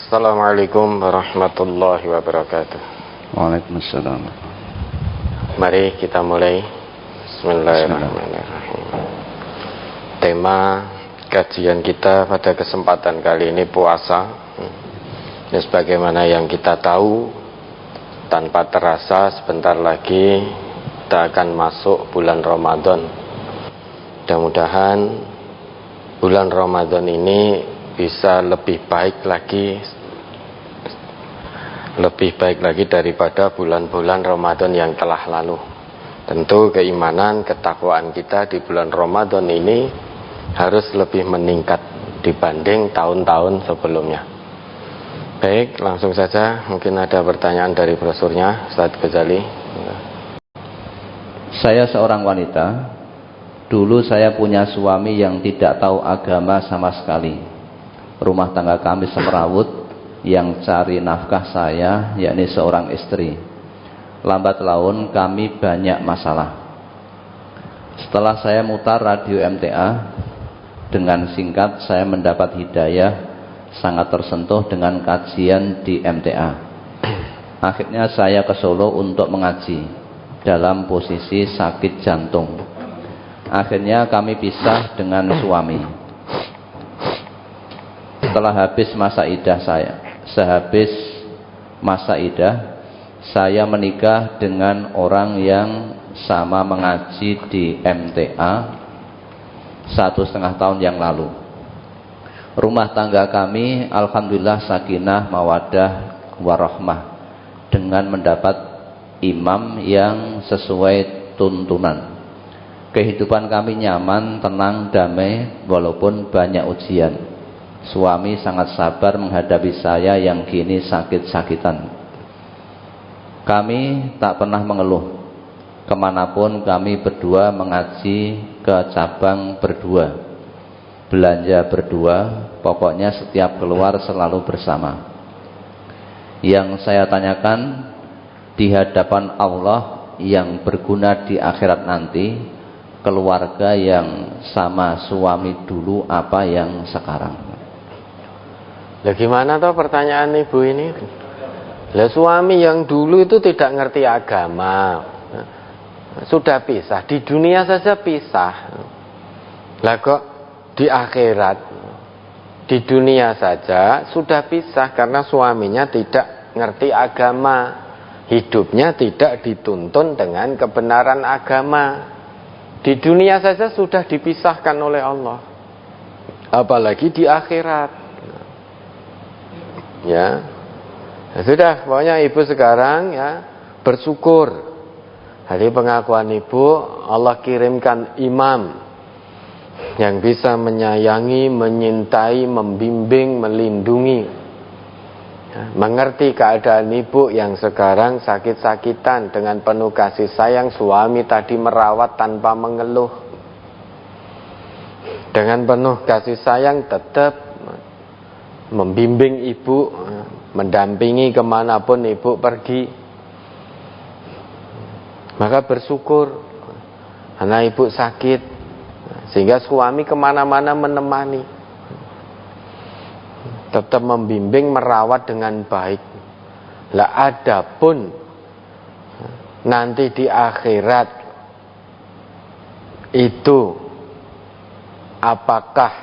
Assalamualaikum warahmatullahi wabarakatuh. Waalaikumsalam. Mari kita mulai. Bismillahirrahmanirrahim. Tema kajian kita pada kesempatan kali ini puasa. Ya, sebagaimana yang kita tahu, tanpa terasa sebentar lagi kita akan masuk bulan Ramadan. Mudah-mudahan bulan Ramadan ini bisa lebih baik lagi daripada bulan-bulan Ramadan yang telah lalu. Tentu keimanan, ketakwaan kita di bulan Ramadan ini harus lebih meningkat dibanding tahun-tahun sebelumnya. Baik, langsung saja. Mungkin ada pertanyaan dari brosurnya, Ustaz Ghazali. Saya seorang wanita. Dulu saya punya suami yang tidak tahu agama sama sekali. Rumah tangga kami semerawut. Yang cari nafkah saya yakni seorang istri. Lambat laun kami banyak masalah. Setelah saya mutar radio MTA, dengan singkat saya mendapat hidayah, sangat tersentuh dengan kajian di MTA. Akhirnya saya ke Solo untuk mengaji dalam posisi sakit jantung. Akhirnya kami pisah dengan suami. Setelah habis masa idah saya menikah dengan orang yang sama mengaji di MTA 1,5 tahun yang lalu. Rumah tangga kami alhamdulillah sakinah mawaddah warahmah dengan mendapat imam yang sesuai tuntunan. Kehidupan kami nyaman, tenang, damai walaupun banyak ujian. Suami sangat sabar menghadapi saya yang kini sakit-sakitan. Kami tak pernah mengeluh. Kemanapun kami berdua mengaji, ke cabang berdua, belanja berdua, pokoknya setiap keluar selalu bersama. Yang saya tanyakan, di hadapan Allah yang berguna di akhirat nanti, keluarga yang sama suami dulu apa yang sekarang? Lah gimana toh pertanyaan ibu ini? Lah suami yang dulu itu tidak ngerti agama, sudah pisah, di dunia saja pisah. Lah kok di akhirat, di dunia saja sudah pisah karena suaminya tidak ngerti agama, hidupnya tidak dituntun dengan kebenaran agama. Di dunia saja sudah dipisahkan oleh Allah, apalagi di akhirat. Ya, sudah, pokoknya ibu sekarang ya bersyukur. Hari pengakuan ibu, Allah kirimkan imam yang bisa menyayangi, menyintai, membimbing, melindungi, ya, mengerti keadaan ibu yang sekarang sakit-sakitan. Dengan penuh kasih sayang, suami tadi merawat tanpa mengeluh. Dengan penuh kasih sayang tetap membimbing ibu, mendampingi kemanapun ibu pergi. Maka bersyukur karena ibu sakit, sehingga suami kemana-mana menemani, tetap membimbing, merawat dengan baik. Lah adapun nanti di akhirat itu apakah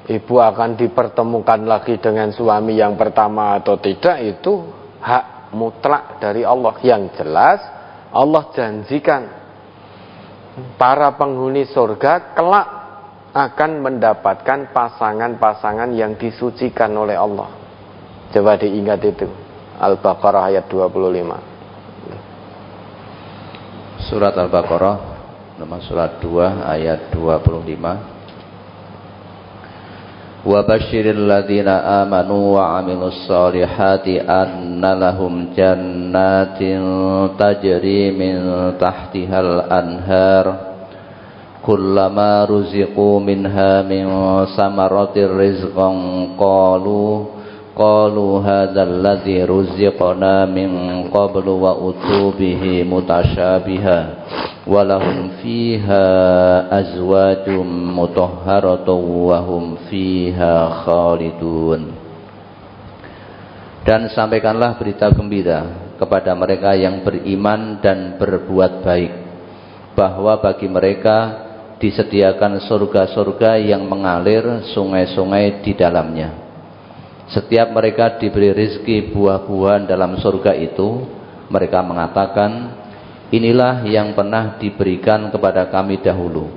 ibu akan dipertemukan lagi dengan suami yang pertama atau tidak, itu hak mutlak dari Allah. Yang jelas Allah janjikan para penghuni surga kelak akan mendapatkan pasangan-pasangan yang disucikan oleh Allah. Coba diingat itu, Al-Baqarah ayat 25. Surat Al-Baqarah nomor surat 2 ayat 25. Wa basyiril ladzina amanu wa 'amilus solihati anna lahum jannatin tajri min tahtihal anhar kullama ruziqu minha min samaratir rizqan qalu hadzal ladzi ruziqna min qablu wa utu bihi mutasyabiha walahum fiha azwajum mutahharatun wa hum fiha khalidun. Dan sampaikanlah berita gembira kepada mereka yang beriman dan berbuat baik, bahwa bagi mereka disediakan surga-surga yang mengalir sungai-sungai di dalamnya. Setiap mereka diberi rizki buah-buahan dalam surga itu, mereka mengatakan, inilah yang pernah diberikan kepada kami dahulu.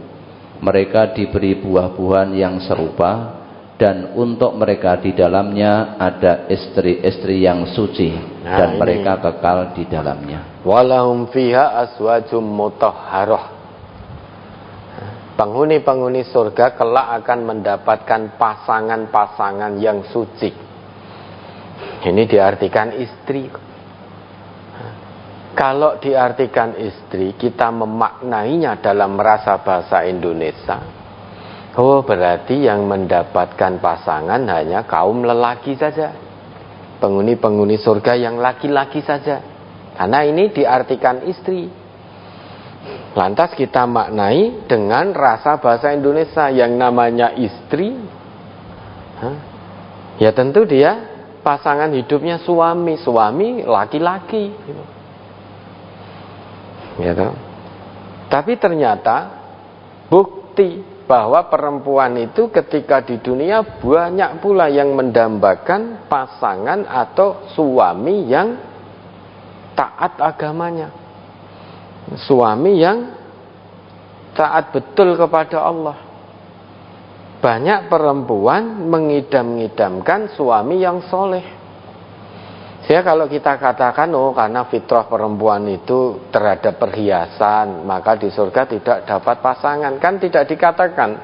Mereka diberi buah-buahan yang serupa, dan untuk mereka di dalamnya ada istri-istri yang suci, dan mereka kekal di dalamnya. Walahum fiha aswajum mutahharah. Penghuni-penghuni surga kelak akan mendapatkan pasangan-pasangan yang suci. Ini diartikan istri. Kalau diartikan istri, kita memaknainya dalam rasa bahasa Indonesia. Oh, berarti yang mendapatkan pasangan hanya kaum lelaki saja. Penghuni-penghuni surga yang laki-laki saja. Karena ini diartikan istri. Lantas kita maknai dengan rasa bahasa Indonesia yang namanya istri. Ya tentu dia pasangan hidupnya suami laki-laki. Gitu. Tapi ternyata bukti bahwa perempuan itu ketika di dunia banyak pula yang mendambakan pasangan atau suami yang taat agamanya, suami yang taat betul kepada Allah. Banyak perempuan mengidam-idamkan suami yang soleh. Sehingga kalau kita katakan, oh karena fitrah perempuan itu terhadap perhiasan, maka di surga tidak dapat pasangan, kan tidak dikatakan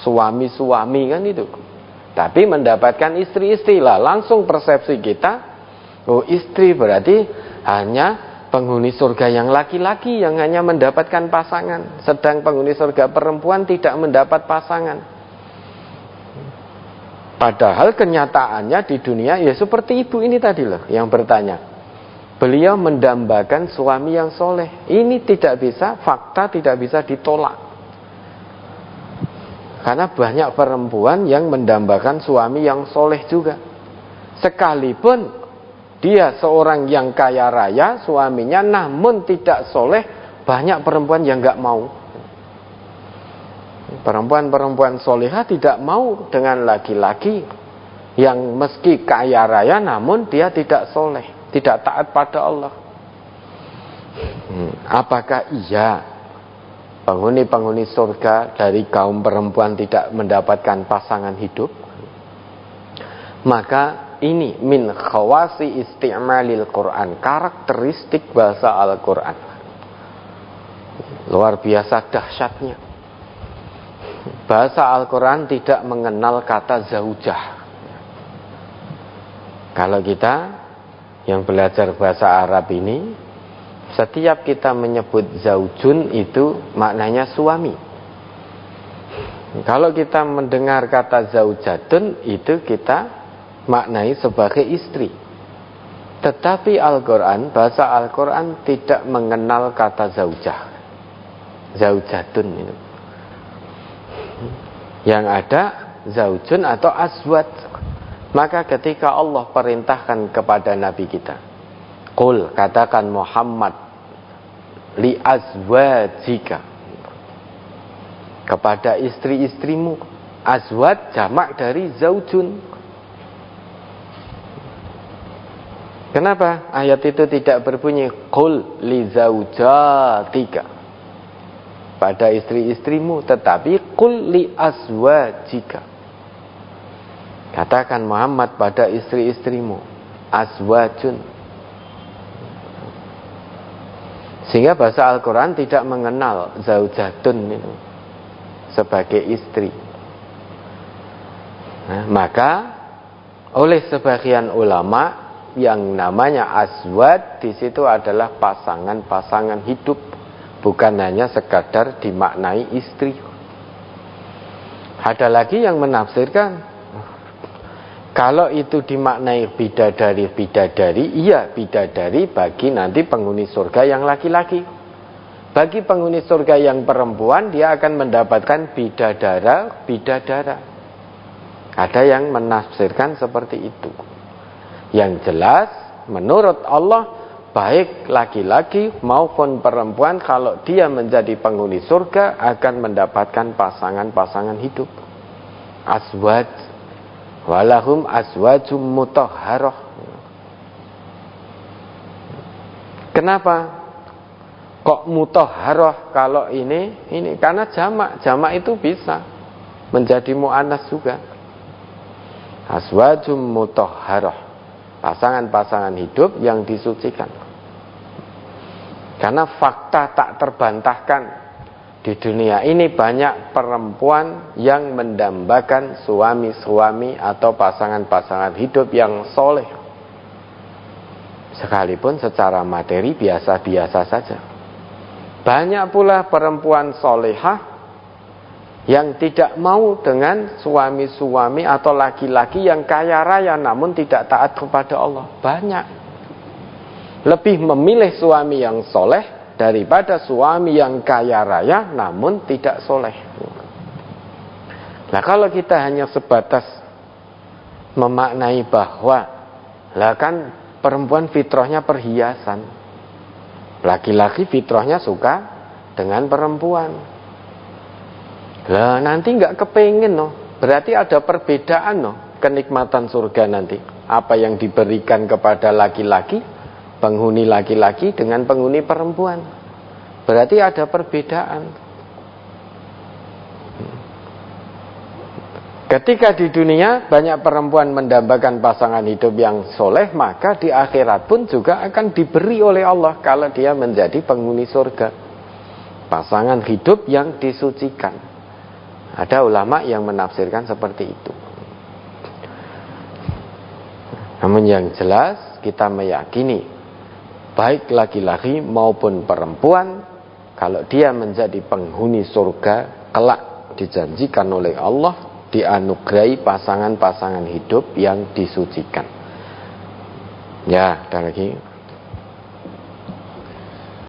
suami-suami kan itu. Tapi mendapatkan istri-istri lah, langsung persepsi kita, oh istri berarti hanya penghuni surga yang laki-laki yang hanya mendapatkan pasangan, sedang penghuni surga perempuan tidak mendapat pasangan. Padahal kenyataannya di dunia ya seperti ibu ini tadi loh yang bertanya. Beliau mendambakan suami yang soleh. Ini tidak bisa, fakta tidak bisa ditolak. Karena banyak perempuan yang mendambakan suami yang soleh juga. Sekalipun dia seorang yang kaya raya, suaminya namun tidak soleh, banyak perempuan yang gak mau. Perempuan-perempuan solehah tidak mau dengan laki-laki yang meski kaya raya namun dia tidak soleh, tidak taat pada Allah. Apakah iya penghuni-penghuni surga dari kaum perempuan tidak mendapatkan pasangan hidup? Maka ini min khawasi isti'malil Quran, karakteristik bahasa Al-Quran. Luar biasa dahsyatnya. Bahasa Al-Quran tidak mengenal kata zaujah. Kalau kita yang belajar bahasa Arab ini, setiap kita menyebut zaujun itu maknanya suami. Kalau kita mendengar kata zaujatun itu kita maknai sebagai istri. Tetapi Al-Quran, bahasa Al-Quran tidak mengenal kata zaujah, zaujatun itu. Yang ada zaujun atau azwaj. Maka ketika Allah perintahkan kepada Nabi kita, qul, katakan Muhammad, li azwajika, kepada istri-istrimu. Azwaj jamak dari zaujun. Kenapa ayat itu tidak berbunyi qul li zaujatika, pada istri-istrimu, tetapi qul li azwajika, katakan Muhammad pada istri-istrimu, azwajun. Sehingga bahasa Al-Quran tidak mengenal zaujatun itu sebagai istri. Maka oleh sebagian ulama yang namanya azwaj di situ adalah pasangan-pasangan hidup, bukan hanya sekadar dimaknai istri. Ada lagi yang menafsirkan kalau itu dimaknai bidadari, iya bidadari bagi nanti penghuni surga yang laki-laki. Bagi penghuni surga yang perempuan, dia akan mendapatkan bidadara. Ada yang menafsirkan seperti itu. Yang jelas menurut Allah, baik laki-laki maupun perempuan, kalau dia menjadi penghuni surga akan mendapatkan pasangan-pasangan hidup. Azwaj, walahum azwajum mutahharah. Kenapa kok mutahharah kalau ini? Karena jamak itu bisa menjadi muannas juga. Azwajum mutahharah, pasangan-pasangan hidup yang disucikan. Karena fakta tak terbantahkan, di dunia ini banyak perempuan yang mendambakan suami-suami atau pasangan-pasangan hidup yang soleh, sekalipun secara materi biasa-biasa saja. Banyak pula perempuan solehah yang tidak mau dengan suami-suami atau laki-laki yang kaya raya namun tidak taat kepada Allah. Banyak. Lebih memilih suami yang soleh daripada suami yang kaya raya namun tidak soleh. Nah, kalau kita hanya sebatas memaknai bahwa lah kan perempuan fitrahnya perhiasan, laki-laki fitrahnya suka dengan perempuan, lah nanti nggak kepengen berarti ada perbedaan kenikmatan surga nanti. Apa yang diberikan kepada laki-laki, penghuni laki-laki dengan penghuni perempuan, berarti ada perbedaan. Ketika di dunia banyak perempuan mendambakan pasangan hidup yang soleh, maka di akhirat pun juga akan diberi oleh Allah kalau dia menjadi penghuni surga, pasangan hidup yang disucikan. Ada ulama yang menafsirkan seperti itu. Namun yang jelas kita meyakini baik laki-laki maupun perempuan, kalau dia menjadi penghuni surga kelak dijanjikan oleh Allah dianugerahi pasangan-pasangan hidup yang disucikan. Ya, dan lagi